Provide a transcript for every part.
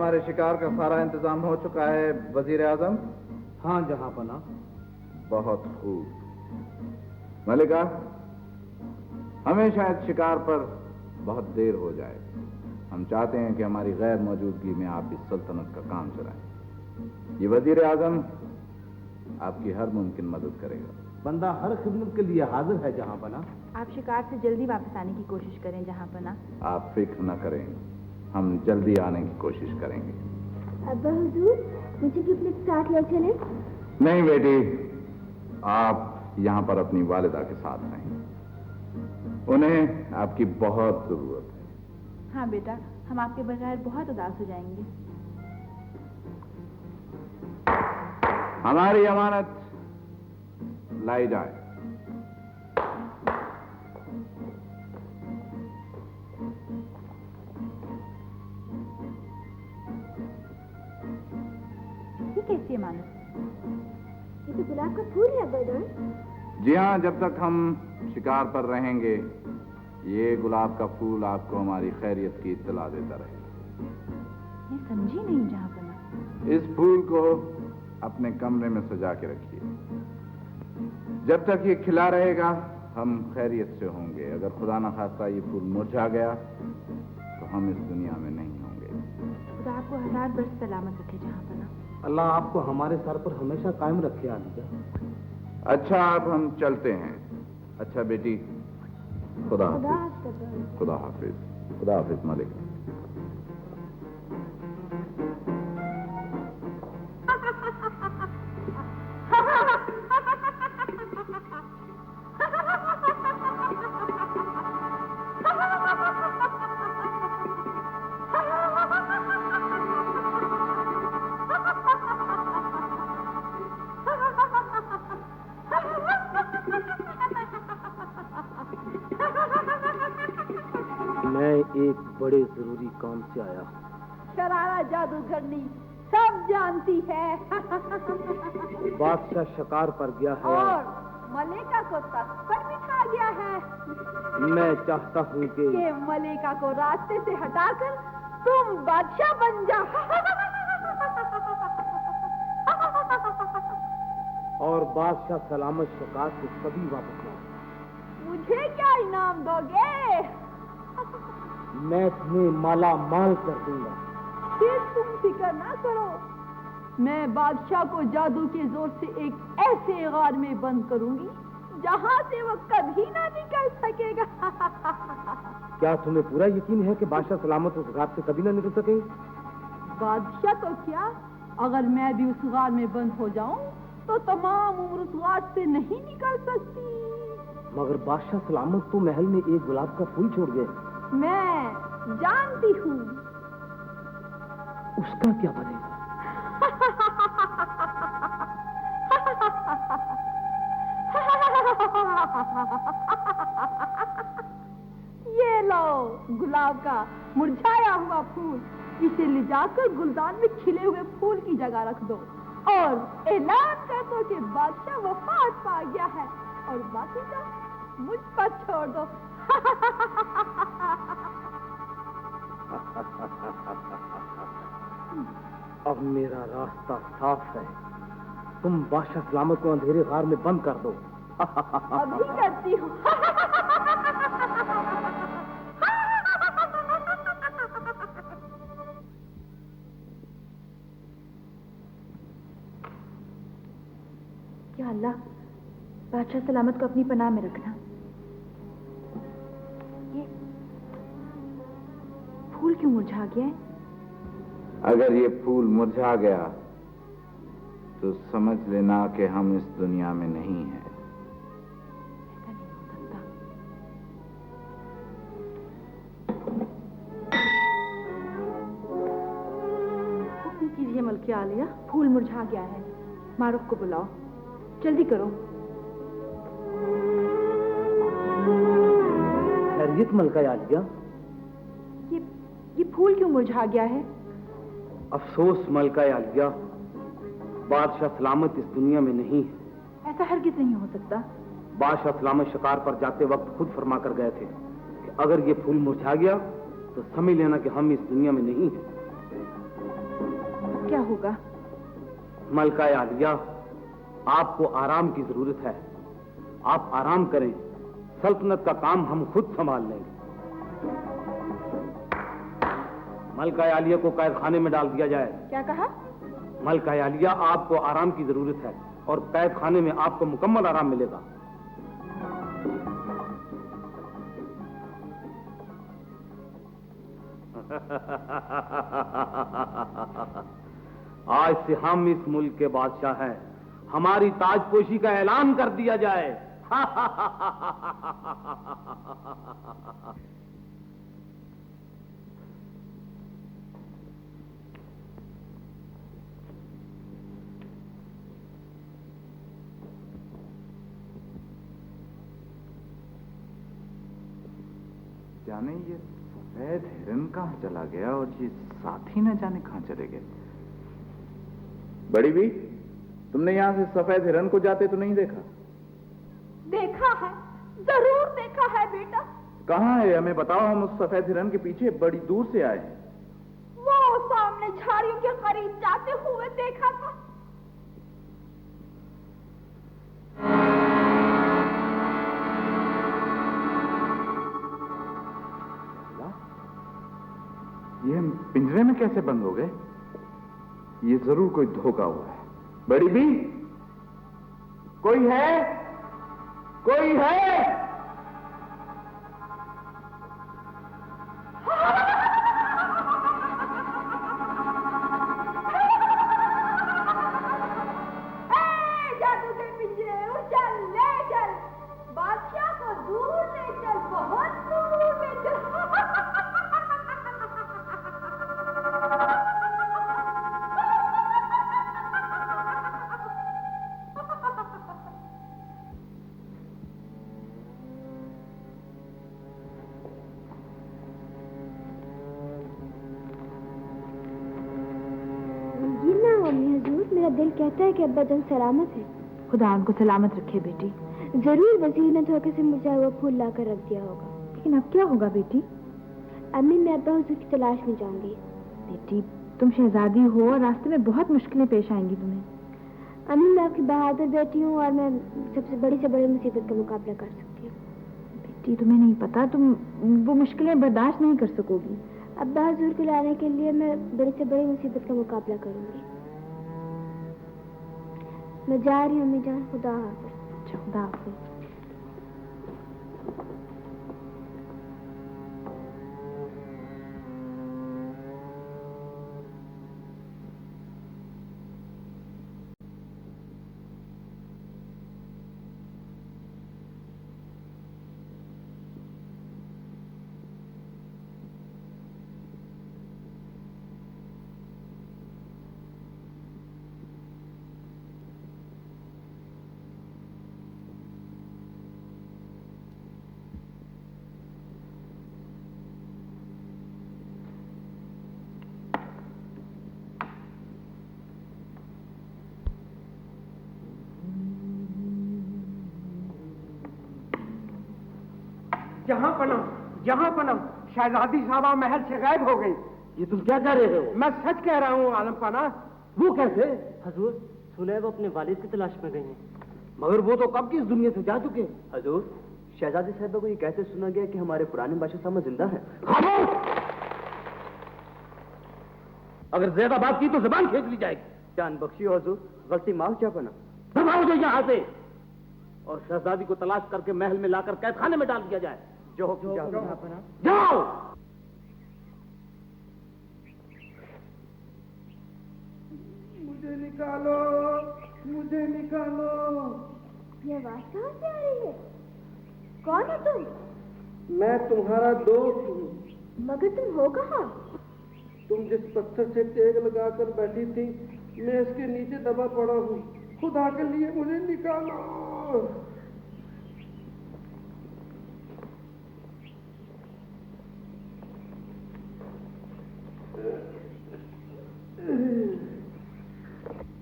ہمارے شکار کا سارا انتظام ہو چکا ہے وزیر اعظم؟ ہاں جہاں پناہ۔ بہت خوب ملکہ، ہمیں شاید شکار پر بہت دیر ہو جائے، ہم چاہتے ہیں کہ ہماری غیر موجودگی میں آپ اس سلطنت کا کام چلائیں۔ یہ وزیر اعظم آپ کی ہر ممکن مدد کرے گا۔ بندہ ہر خدمت کے لیے حاضر ہے جہاں پناہ۔ آپ شکار سے جلدی واپس آنے کی کوشش کریں جہاں پناہ۔ آپ فکر نہ کریں، ہم جلدی آنے کی کوشش کریں گے۔ ابا حضور، مجھے بھی اپنے ساتھ لے چلیں؟ نہیں بیٹی، آپ یہاں پر اپنی والدہ کے ساتھ رہیں، انہیں آپ کی بہت ضرورت ہے۔ ہاں بیٹا، ہم آپ کے بغیر بہت اداس ہو جائیں گے۔ ہماری امانت لائی جائے۔ یہ کیسی امانت؟ یہ تو گلاب کا پھول ہے ابا جان۔ جی ہاں، جب تک ہم شکار پر رہیں گے یہ گلاب کا پھول آپ کو ہماری خیریت کی اطلاع دیتا رہے گا۔ میں سمجھی نہیں جہاں پناہ۔ اس پھول کو اپنے کمرے میں سجا کے رکھیے، جب تک یہ کھلا رہے گا ہم خیریت سے ہوں گے۔ اگر خدا نخواستہ یہ پھول مرجھا گیا تو ہم اس دنیا میں نہیں ہوں گے۔ خدا آپ کو 1000 برس سلامت رکھے جہاں پناہ۔ اللہ آپ کو ہمارے سر پر ہمیشہ قائم رکھے عالیہ۔ اچھا، اب ہم چلتے ہیں۔ اچھا بیٹی، خدا حافظ۔ خدا حافظ۔ خدا حافظ ملک۔ میں ایک بڑے ضروری کام سے آیا ہوں۔ شرارہ جادوگرنی سب جانتی ہے۔ بادشاہ شکار پر گیا ہے اور ملیکا کو تخت پر بٹھا گیا ہے۔ میں چاہتا ہوں کہ ملیکا کو راستے سے ہٹا کر تم بادشاہ بن جا اور بادشاہ سلامت شکار سے کبھی واپس نہ آئے۔ مجھے کیا انعام دو گے؟ میں تمہیں مالا مال کر دوں گا۔ پھر تم فکر نہ کرو، میں بادشاہ کو جادو کے زور سے ایک ایسے غار میں بند کروں گی جہاں سے وہ کبھی نہ نکل سکے گا۔ کیا تمہیں پورا یقین ہے کہ بادشاہ سلامت اس غار سے کبھی نہ نکل سکیں گے؟ بادشاہ تو کیا، اگر میں بھی اس غار میں بند ہو جاؤں تو تمام عمر اس غار سے نہیں نکل سکتی۔ مگر بادشاہ سلامت تو محل میں ایک گلاب کا پھول چھوڑ گئے۔ میں جانتی ہوں۔ اس کا کیا بنے گا؟ یہ لو گلاب کا مرجھایا ہوا پھول، اسے لے جا کر گلدان میں کھلے ہوئے پھول کی جگہ رکھ دو اور اعلان کر دو کہ بادشاہ وفات پا گیا ہے، اور باقی کا مجھ پر چھوڑ دو۔ اب میرا راستہ صاف ہے، تم بادشاہ سلامت کو اندھیرے غار میں بند کر دو۔ ابھی کرتی ہوں۔ یا اللہ، بادشاہ سلامت کو اپنی پناہ میں رکھنا۔ یہ پھول کیوں مرجھا گیا ہے؟ اگر یہ پھول مرجھا گیا تو سمجھ لینا کہ ہم اس دنیا میں نہیں ہیں۔ ایسا نہیں ہو سکتا۔ حکم کیجیے ملکہ عالیہ، پھول مرجھا گیا ہے، معروف کو بلاؤ، جلدی کرو۔ خیریت ملکہ عالیہ؟ یہ پھول کیوں مرجھا گیا ہے؟ افسوس ملکہ عالیہ، بادشاہ سلامت اس دنیا میں نہیں ہے۔ ایسا ہرگز نہیں ہو سکتا۔ بادشاہ سلامت شکار پر جاتے وقت خود فرما کر گئے تھے کہ اگر یہ پھول مرجھا گیا تو سمجھ لینا کہ ہم اس دنیا میں نہیں ہیں۔ کیا ہوگا؟ ملکہ عالیہ، آپ کو آرام کی ضرورت ہے، آپ آرام کریں، سلطنت کا کام ہم خود سنبھال لیں گے۔ ملکہ عالیہ کو قید خانے میں ڈال دیا جائے۔ کیا کہا؟ ملکہ عالیہ، آپ کو آرام کی ضرورت ہے اور قید خانے میں آپ کو مکمل آرام ملے گا۔ آج سے ہم اس ملک کے بادشاہ ہیں، ہماری تاج پوشی کا اعلان کر دیا جائے۔ جانے یہ سفید ہرن کہاں چلا گیا اور یہ ساتھی نہ جانے کہاں چلے گئے۔ بڑی بھی، تم نے یہاں سے سفید ہرن کو جاتے تو نہیں دیکھا؟ دیکھا ہے، ضرور دیکھا ہے بیٹا۔ کہاں ہے ہمیں بتاؤ، ہم اس سفید ہرن کے پیچھے بڑی دور سے آئے ہیں۔ وہ سامنے جھاڑیوں کے قریب جاتے ہوئے دیکھا تھا۔ یہ ہم پنجرے میں کیسے بند ہو گئے؟ یہ ضرور کوئی دھوکہ ہوا ہے۔ بڑی بھی، کوئی ہے؟ کوئی ہے؟ جادو کے پنجرے، اچل لے چل، بادشاہ کو دور لے چل، بہت دور لے چل۔ میرا دل کہتا ہے کہ ابا جان سلامت ہے۔ خدا ان کو سلامت رکھے بیٹی۔ ضرور وزیر نے دھوکے سے مرجھا ہوا پھول لا کر رکھ دیا ہوگا۔ لیکن اب کیا ہوگا بیٹی؟ امی، میں ابا حضور کی تلاش میں جاؤں گی۔ بیٹی، تم شہزادی ہو اور راستے میں بہت مشکلیں پیش آئیں گی تمہیں۔ امی، میں آپ کی بہادر بیٹی ہوں اور میں سب سے بڑی مصیبت کا مقابلہ کر سکتی ہوں۔ بیٹی، تمہیں نہیں پتا، تم وہ مشکلیں برداشت نہیں کر سکو گی۔ ابا حضور کو لانے کے لیے میں بڑی سے بڑی مصیبت کا مقابلہ کروں گی۔ میں جا رہی ہوں امی جان، خدا حافظ۔ اچھا، خدا حافظ۔ جہاں پنم شہزادی صاحبہ محل سے غائب ہو گئی۔ یہ تم کیا کہہ رہے ہو؟ میں سچ کہہ رہا ہوں عالم پانا۔ وہ کیسے؟ حضور، سنا ہے وہ اپنے والد کی تلاش میں گئی ہیں۔ مگر وہ تو کب کی اس دنیا سے جا چکے۔ حضور، شہزادی صاحبہ کو یہ کہتے سنا گیا کہ ہمارے پرانے بادشاہ صاحب زندہ ہیں۔ اگر زیادہ بات کی تو زبان کھینچ لی جائے گی۔ جان بخشی ہو حضور، غلطی معاف کیا پنا۔ دباؤ جو یہاں سے، اور شہزادی کو تلاش کر کے محل میں لا کر قید خانے میں ڈال دیا جائے۔ جو جاؤ۔ مجھے نکالو، مجھے نکالو۔ یہ آواز کہاں سے آ رہی ہے؟ کون ہے تم؟ میں تمہارا دوست ہوں۔ مگر تم ہو کہاں؟ تم جس پتھر سے ٹیک لگا کر بیٹھی تھی، میں اس کے نیچے دبا پڑا ہوں۔ خدا کے لیے مجھے نکالو۔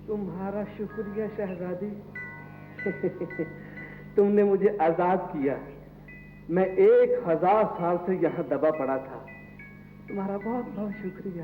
تمہارا شکریہ شہزادی، تم نے مجھے آزاد کیا۔ میں 1000 سال سے یہاں دبا پڑا تھا۔ تمہارا بہت بہت شکریہ۔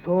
100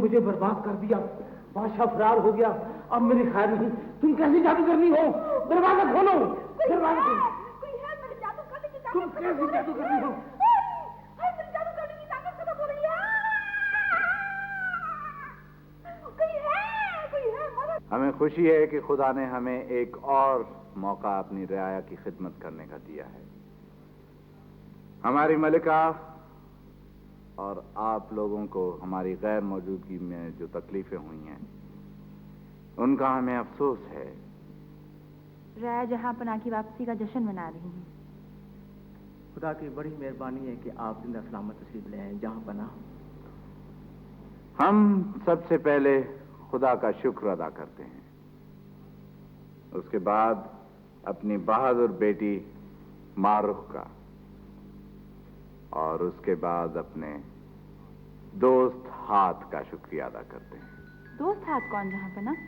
مجھے برباد کر دیا، بادشاہ فرار ہو گیا، اب میری خیر نہیں، تم کیسی جادو کرنی ہو؟ دروازہ کھولو، دروازہ کھولو، کوئی ہے میرے جادو کرنے کی تم کیسی جادو کرنی ہو؟ میرے جادو کرنے کی طاقت ختم ہو رہی ہے، کوئی ہے مدد۔ ہمیں خوشی ہے کہ خدا نے ہمیں ایک اور موقع اپنی رعایا کی خدمت کرنے کا دیا ہے۔ ہماری ملکہ اور آپ لوگوں کو ہماری غیر موجودگی میں جو تکلیفیں ہوئی ہیں ان کا ہمیں افسوس ہے۔ رعایا جہاں پناہ کی واپسی کا جشن منا رہی ہیں۔ خدا کی بڑی مہربانی ہے کہ آپ زندہ سلامت تشریف لے آئے جہاں پناہ۔ ہم سب سے پہلے خدا کا شکر ادا کرتے ہیں، اس کے بعد اپنی بہادر بیٹی مارخ کا، اور اس کے بعد اپنے دوست ہاتھ کا شکریہ ادا کرتے ہیں۔ دوست ہاتھ کون جہاں پناہ؟